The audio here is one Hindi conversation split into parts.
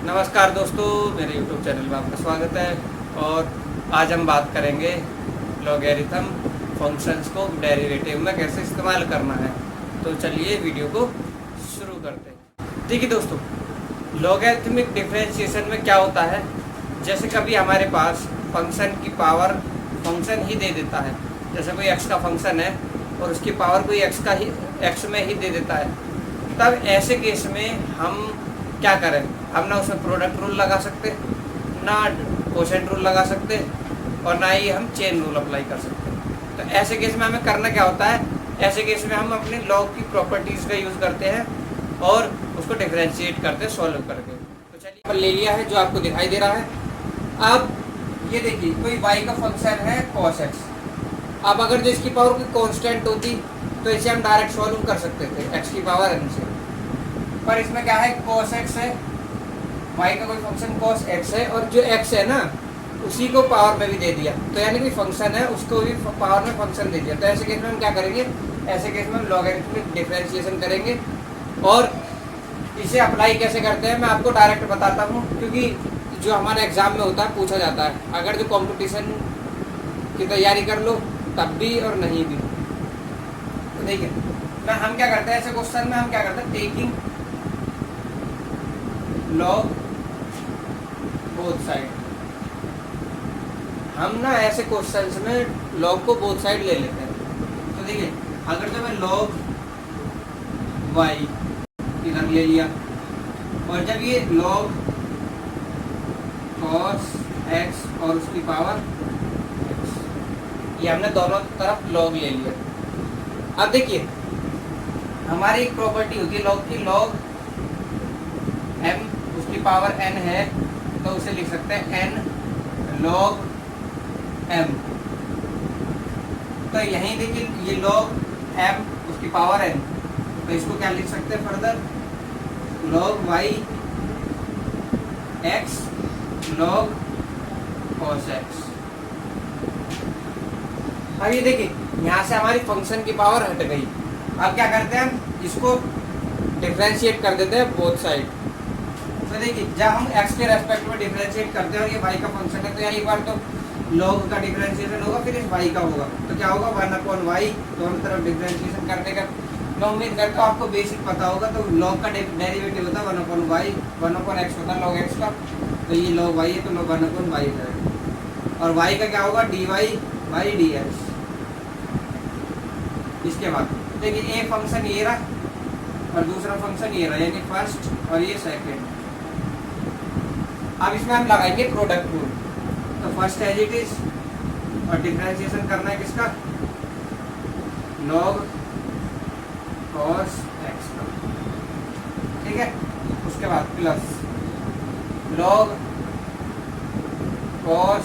नमस्कार दोस्तों, मेरे YouTube चैनल में आपका स्वागत है। और आज हम बात करेंगे लॉगरिथम फंक्शंस को डेरिवेटिव में कैसे इस्तेमाल करना है। तो चलिए वीडियो को शुरू करते हैं। देखिए दोस्तों, लॉगरिथमिक डिफरेंशिएशन में क्या होता है, जैसे कभी हमारे पास फंक्शन की पावर फंक्शन ही दे देता है। जैसे कोई x का फंक्शन है और उसकी पावर कोई x में ही दे देता है, तब ऐसे केस में हम क्या करें। हम ना उसमें प्रोडक्ट रूल लगा सकते, ना कोशेंट रूल लगा सकते, और ना ही हम चेन रूल अप्लाई कर सकते। तो ऐसे केस में हमें करना क्या होता है, ऐसे केस में हम अपने लॉग की प्रॉपर्टीज़ का यूज़ करते हैं और उसको डिफरेंशिएट करते हैं सॉल्व करके। तो चलिए पर ले लिया है जो आपको दिखाई दे रहा है। अब ये देखिए, कोई y का फंक्शन है cos x। अब अगर जो इसकी पावर कोई कॉन्स्टेंट होती तो इसे हम डायरेक्ट सॉल्व कर सकते थे x की पावर n से। पर इसमें क्या है, cos x है, y का कोई फंक्शन cos x है, और जो x है ना उसी को पावर में भी दे दिया, तो यानी कि फंक्शन है उसको भी पावर में फंक्शन दे दिया। तो ऐसे केस में हम क्या करेंगे, ऐसे केस में हम लॉगरिथमिक डिफरेंशिएशन करेंगे। और इसे अप्लाई कैसे करते हैं मैं आपको डायरेक्ट बताता हूँ, क्योंकि जो हमारे एग्जाम में होता है पूछा जाता है। अगर जो कंपटीशन की तैयारी कर लो तब भी और नहीं भी। तो देखिए मैं हम क्या करते हैं, ऐसे क्वेश्चन में हम क्या करते हैं, टेकिंग लॉग बोथ साइड। हम ना ऐसे क्वेश्चंस में लॉग को बोथ साइड ले लेते हैं। तो देखिए, अगर जो मैं लॉग y इधर ले लिया, और जब ये लॉग cos x और उसकी पावर x, ये हमने दोनों तरफ लॉग ले लिया। अब देखिए, हमारी एक प्रॉपर्टी होती है लॉग की, लॉग m उसकी पावर n है, तो उसे लिख सकते हैं n log m। तो यहीं देखिए, ये log m उसकी पावर n, तो इसको क्या लिख सकते हैं further, log y x log cos x। अब ये देखिए, यहाँ से हमारी फंक्शन की पावर हट गई। अब क्या करते हैं, हम इसको डिफरेंशिएट कर देते हैं बोथ साइड। तो देखिए, जब हम x के रेस्पेक्ट में डिफरेंशिएट करते हैं और ये y का फंक्शन है, तो यहाँ एक बार तो log का डिफरेंशिएशन होगा, फिर इस y का होगा। तो क्या होगा, 1/y, दोनों तरफ डिफरेंशिएशन करने का। मैं उम्मीद करता हूँ आपको बेसिक पता होगा। तो log का डेरिवेटिव होता है 1/y, 1/x होता है log x का। तो ये log y है, तो 1/y है। और y का क्या होगा, dy by dx। इसके बाद देखिए, एक फंक्शन ये रहा और दूसरा फंक्शन ये रहा, यानी फर्स्ट और ये सेकेंड। अब इसमें हम लगाएंगे प्रोडक्ट रूल। तो फर्स्ट एज इट इज, और डिफरेंशिएशन करना है किसका, log cos x का, ठीक है। उसके बाद plus log cos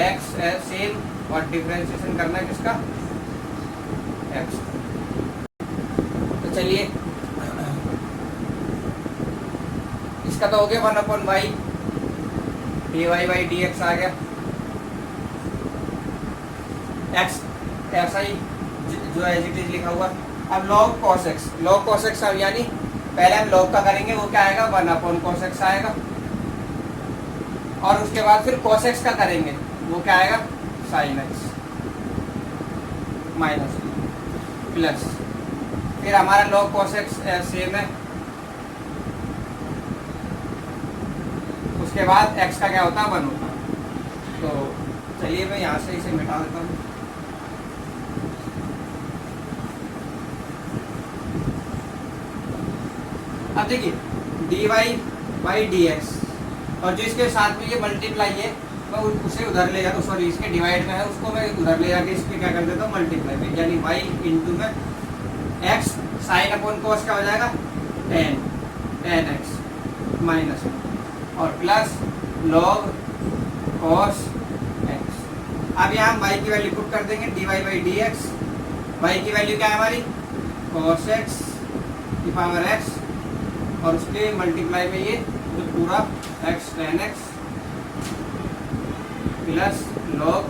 x same, और डिफरेंशिएशन करना है किसका, x। तो चलिए, इसका तो हो गया 1/y, dy by dx आ गया। x ऐसा ही जो एज इट इज लिखा हुआ। अब log cos x, log cos x अब यानी पहले हम log का करेंगे, वो क्या आएगा, 1/cos x आएगा। और उसके बाद फिर cos x का करेंगे, वो क्या आएगा, sin x माइनस प्लस, फिर हमारा log cos x सेम है। उसके बाद x का क्या होता है, 1 होता है। तो चलिए मैं यहाँ से इसे मिटा देता हूँ। अब देखिए, dy by dx, और जो इसके साथ में ये मल्टीप्लाई है, मैं उसे उधर ले जाता हूँ, सॉरी इसके डिवाइड में है, उसको मैं उधर ले जाके इसके क्या कर देता हूँ, मल्टीप्लाई में, यानी y इंटू में x साइन अपॉन कॉस क्या हो जाएगा, tan x माइनस, और प्लस log cos x। अब यहाँ हम y की वैल्यू पुट कर देंगे, dy by dx। y की वैल्यू क्या है हमारी, cos x की पावर x, और उसके मल्टीप्लाई में ये जो पूरा x tan x plus log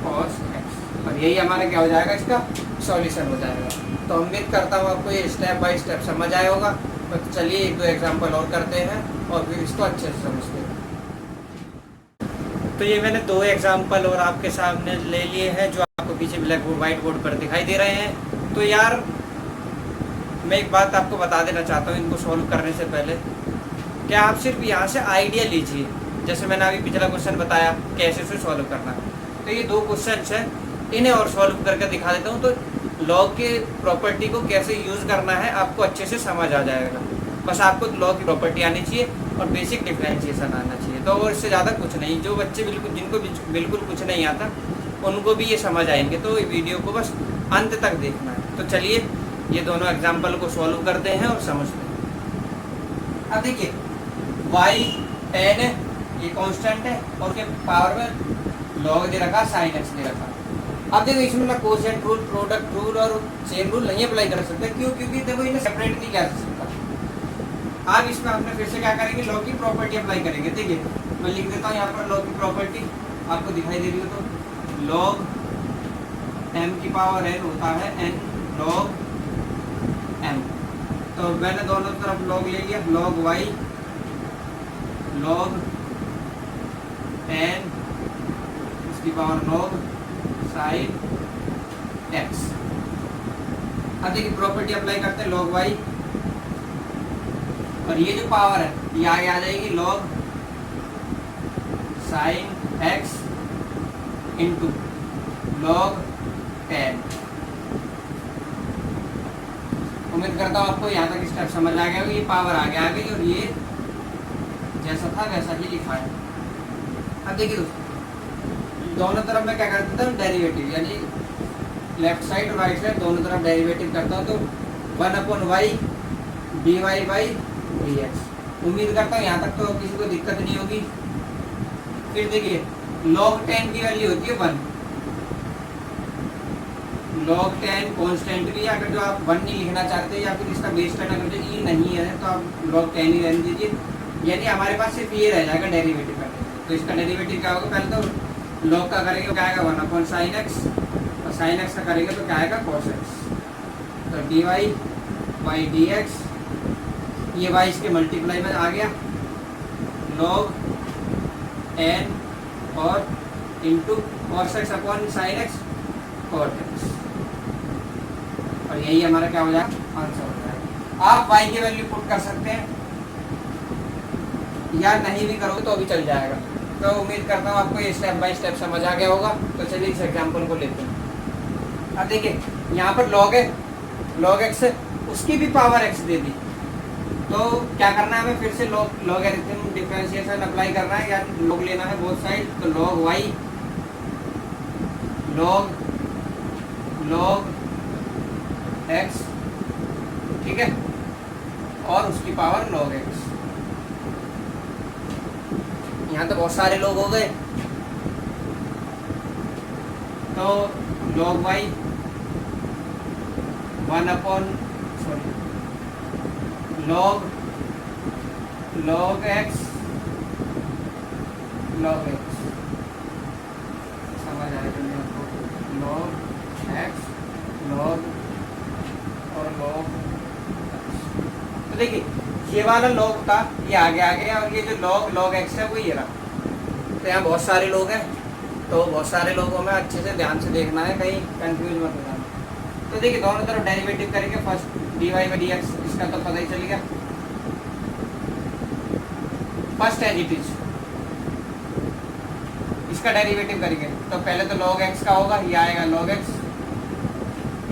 cos x, और यही हमारा क्या हो जाएगा, इसका सॉल्यूशन हो जाएगा। तो उम्मीद करता हूँ आपको ये स्टेप बाय स्टेप समझ आया होगा। तो चलिए एक दो एग्जाम्पल और करते हैं और फिर इसको अच्छे से समझते हैं। तो ये मैंने दो एग्जाम्पल और आपके सामने ले लिए हैं जो आपको पीछे ब्लैक बोर्ड व्हाइट बोर्ड पर दिखाई दे रहे हैं। तो यार मैं एक बात आपको बता देना चाहता हूँ इनको सॉल्व करने से पहले, क्या आप सिर्फ यहाँ से आइडिया लीजिए, जैसे मैंने अभी पिछला क्वेश्चन बताया कैसे से सॉल्व करना है। तो ये दो क्वेश्चन हैं, इन्हें और सॉल्व करके दिखा देता हूँ। तो लॉग के प्रॉपर्टी को कैसे यूज़ करना है आपको अच्छे से समझ आ जाएगा। बस आपको लॉग की प्रॉपर्टी आनी चाहिए और बेसिक डिफरेंशिएशन आना चाहिए, तो और इससे ज़्यादा कुछ नहीं। जो बच्चे जिनको बिल्कुल कुछ नहीं आता उनको भी ये समझ आएंगे। तो वीडियो को बस अंत तक देखना है। तो चलिए ये दोनों एग्जाम्पल को सॉल्व करते हैं और समझते हैं। अब देखिए वाई टेन है, ये कांस्टेंट है और उसके पावर में लॉग दे रखा, साइन एक्स दे रखा। अब देखो इसमें ना कोसेंट रूल, प्रोडक्ट रूल और चेन रूल नहीं अप्लाई कर सकते। क्यों? क्योंकि देखो इन्हें सेपरेट नहीं कर सकता। अब इसमें हमने फिर से क्या करेंगे, लॉग की प्रॉपर्टी अप्लाई करेंगे। देखिए मैं लिख देता हूँ यहाँ पर लॉग की प्रॉपर्टी, आपको दिखाई दे रही हो तो लॉग m की पावर n होता है n log m। तो मैंने दोनों तरफ लॉग ले लिया, log y log n इसकी पावर log sin x। अब देखिए प्रॉपर्टी अप्लाई करते हैं log y और ये जो पावर है ये आगे आ जाएगी log sin x into log 10। उम्मीद करता हूँ आपको यहाँ तक स्टेप समझ आ गया। ये पावर आगे आ गई और ये जैसा था वैसा ही लिखा है। अब देखिए दोस्तों दोनों तरफ मैं क्या कर देता हूँ डेरिवेटिव, यानी लेफ्ट साइड और राइट साइड दोनों तरफ डेरिवेटिव करता हूँ। तो 1/y dy बाई dx। उम्मीद करता हूँ यहाँ तक तो किसी को दिक्कत नहीं होगी। फिर देखिए log 10 की वैल्यू होती है 1, log 10 कांस्टेंट भी, अगर जो आप 1 नहीं लिखना चाहते या फिर इसका बेस 10 अगर जो ई नहीं है तो आप log 10 ही रहने दीजिए। यानी हमारे पास सिर्फ ये रह जाएगा डेरिवेटिव करने। तो इसका डेरिवेटिव क्या होगा, पहले तो log का करेंगे तो क्या आएगा 1/sin x और sin x का करेंगे तो क्या आएगा cos x। तो dy बाई dx, ये y इसके मल्टीप्लाई में आ गया log n और into cos x upon sin x cot x। और यही हमारा क्या हो जाएगा, आंसर हो जाएगा। आप y की वैल्यू पुट कर सकते हैं या नहीं भी करोगे तो भी चल जाएगा। तो उम्मीद करता हूँ आपको ये स्टेप बाय स्टेप समझ आ गया होगा। तो चलिए इस एग्जाम्पल को लेते हैं। अब देखिए यहाँ पर log है, log x है, उसकी भी पावर x दे दी। तो क्या करना है हमें, फिर से लॉगरिथम डिफरेंशिएशन अप्लाई करना है, यानी log लेना है बोथ साइड। तो log y log x, ठीक है, और उसकी पावर log x। यहाँ तो बहुत सारे लोग हो गए। तो log y 1/, log x समझ आ रहा है आपको, log x log और log x। तो देखिए ये वाला log था ये आगे आ गया और ये जो log x है वो ये रहा। तो यहाँ बहुत सारे लोग हैं, तो बहुत सारे लोगों में अच्छे से ध्यान से देखना है, कहीं कंफ्यूज मत हो जाना। तो देखिए दोनों तरफ डेरिवेटिव करेंगे। फर्स्ट dy बाई dx, इसका तो पता ही चल गया। फर्स्ट एज इट इज, इसका डेरिवेटिव करेंगे तो पहले तो log x का होगा, ये आएगा log x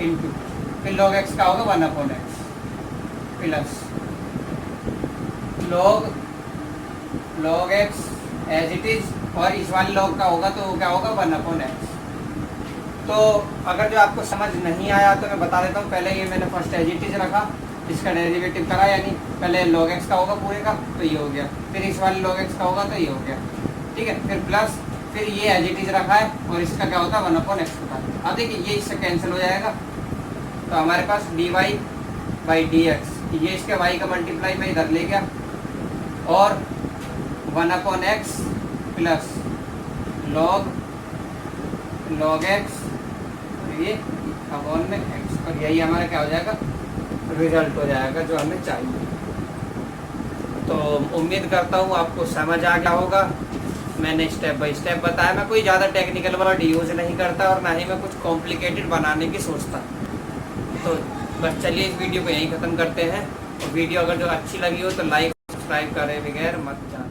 इंटू, फिर log x का होगा 1/x plus log x as it is, और इस वाले log का होगा तो क्या होगा 1/x। तो अगर जो आपको समझ नहीं आया तो मैं बता देता हूँ। पहले ये मैंने फर्स्ट एज इट इज रखा, इसका डेरिवेटिव करा, यानी पहले log x का होगा पूरे का तो ये हो गया, फिर इस वाले log x का होगा तो ये हो गया, ठीक है, फिर प्लस, फिर ये एज इट इज रखा है और इसका क्या होता है 1/x होता है। अब देखिए ये इससे कैंसिल हो जाएगा तो हमारे पास dy बाई dx, ये इसके y का मल्टीप्लाई में इधर ले गया और 1/x प्लस log x, ये अपॉन में x, और यही हमारा क्या हो जाएगा, रिजल्ट हो जाएगा जो हमें चाहिए। तो उम्मीद करता हूँ आपको समझ आ गया होगा। मैंने स्टेप बाय स्टेप बताया, मैं कोई ज़्यादा टेक्निकल वर्ड यूज़ नहीं करता और ना ही मैं कुछ कॉम्प्लिकेटेड बनाने की सोचता। तो बस चलिए इस वीडियो को यहीं ख़त्म करते हैं। और वीडियो अगर जो अच्छी लगी हो तो लाइक सब्सक्राइब करे बगैर मत जाना।